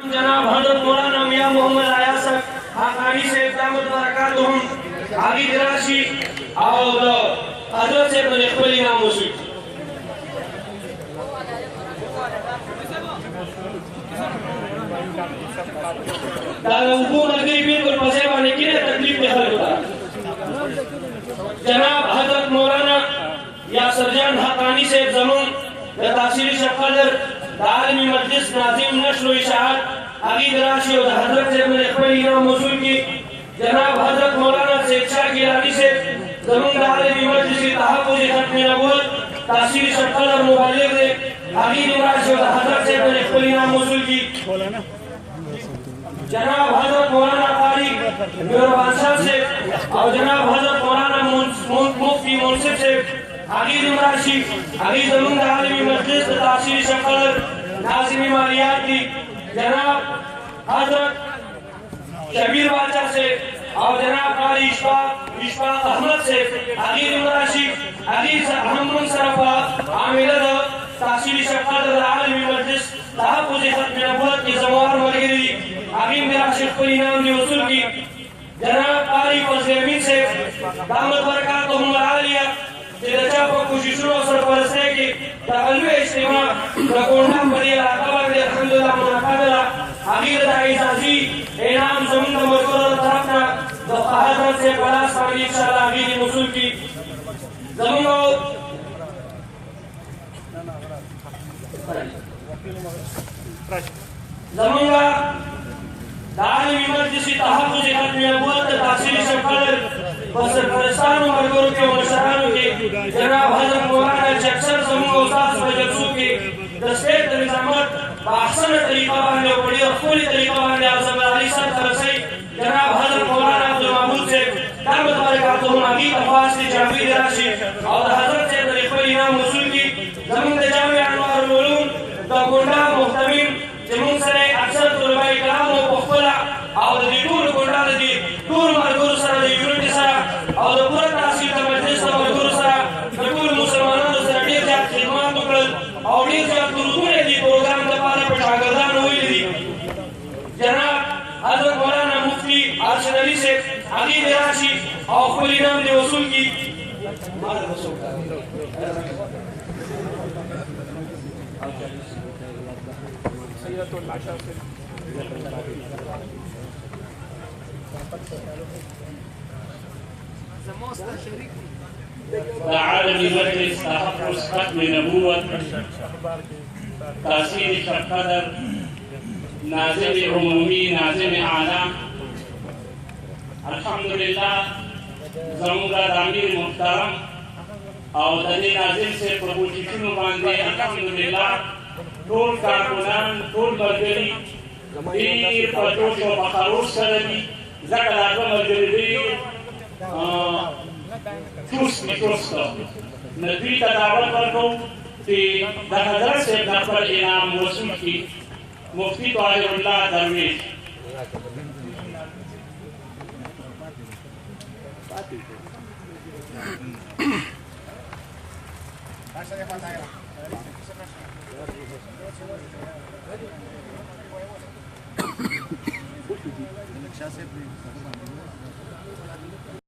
जनाब हजरत मौलाना मियां मोहम्मद आयासक हाकानी से दामत बरकातुहुम आगे गिराशी और हजरत से बनेखली नाम वसूल दाऊदू मगरिब बिल्कुल फंसे वाले की तकलीफ में हल होता जनाब हजरत मौलाना या सरजान हाकानी से जमून या तासीरी शफादर दालमी मजलिस नाजिम नश्र व इशाअत आगे गिराशी और हजरत से बनेखली नाम वसूल की जनाब हजरत मौलाना शेख शाह गिलानी से जमून दालमी मजलिस तहफ़्फ़ुज़ खत्म नबूवत तासीरी शफादर मुबालिग ने आगे गिराशी और हजरत से बनेखली नाम वसूल की जनाब हजरत मौलाना कारी बादशाह से और जनाब हजरत मौलाना मुफ्ती मुंसिफ से आगे जुमराशी आगे जमीन आलमी मजलिस तासीरी शफादर नाज़िमी मालियात की जनाब हजरत शबीर बादशाह से और जनाब कारी इशफाक अहमद से आगे जुमराशी आगे अहमद सरफा आमिल तासीरी शफादर आलमी मजलिस तहफ़्फ़ुज़ खत्म नबूवत की ज़मार मरगरी आगे मेरा शेख को इनाम ने वसूल की जनाब कारी फजल से दामत बरकातुहुम आलिया जिरचा को कोशिशों सरपरस्ते की तकल्लुए इज्तिमा रकोंडा बड़ी इलाका में अल्हम्दुलिल्लाह मुनाफादा आगे दाई साजी इनाम जमीन मजदूर तरफना तो हजरत से बड़ा सारी इंशाल्लाह आगे की वसूल की जमीन जमीन दालमी मजलिस तहफ़्फ़ुज़ खत्म नबूवत तासीरी शफादर सरपरस्तान मरगुर के मुशरान के जनाब हजरत मौलाना अक्सर समूह उस्ताद मजलसू के दस्ते निजामत बाहसन तरीका वाले बड़ी और पूरी तरीका वाले आज़म अली साहब तरसई जनाब हजरत मौलाना अब्दुल महमूद से दामत बरकातुहुम आगे तफास की जावी राशि और हजरत से तरीक़े इनाम वसूल की जमीन जामे अनवारुल उलूम गोंडा मुहतमिम जमीन सरे अक्सर तुलबाई कलाम और पखला और दी टूर गोंडा दी टूर मरगुर सरा दी यूनिटी सरा और पूरा तासीर का मजलिस मरगुर सरा टूर मुसलमानों से ढेर ज्यादा खिदमत उकल और ढेर ज्यादा गुरुओं ने दी प्रोग्राम दबाने पर शागिर्दान हुई दी जनाब हजरत मौलाना मुफ्ती अर्शद अली से आगे गिराशी और खुली नाम ने वसूल की عالمي مجلس تحفظ ختم نبوة تأثير شفقدر ناظم عمومي ناظم اعلام الحمد لله زموږه د امیر محترم او د دې ناظم سے پروپوزیشنو باندې الحمد لله ټول کارکونان ټول ملګري ډېر په جوش او په خروش سره دي ځکه د هغه ملګري ډېر چوست نو دوی ته دعوت ورکوو چې د حضرت صاحب د خپل انعام وصول کړي مفتی طاهر الله درویش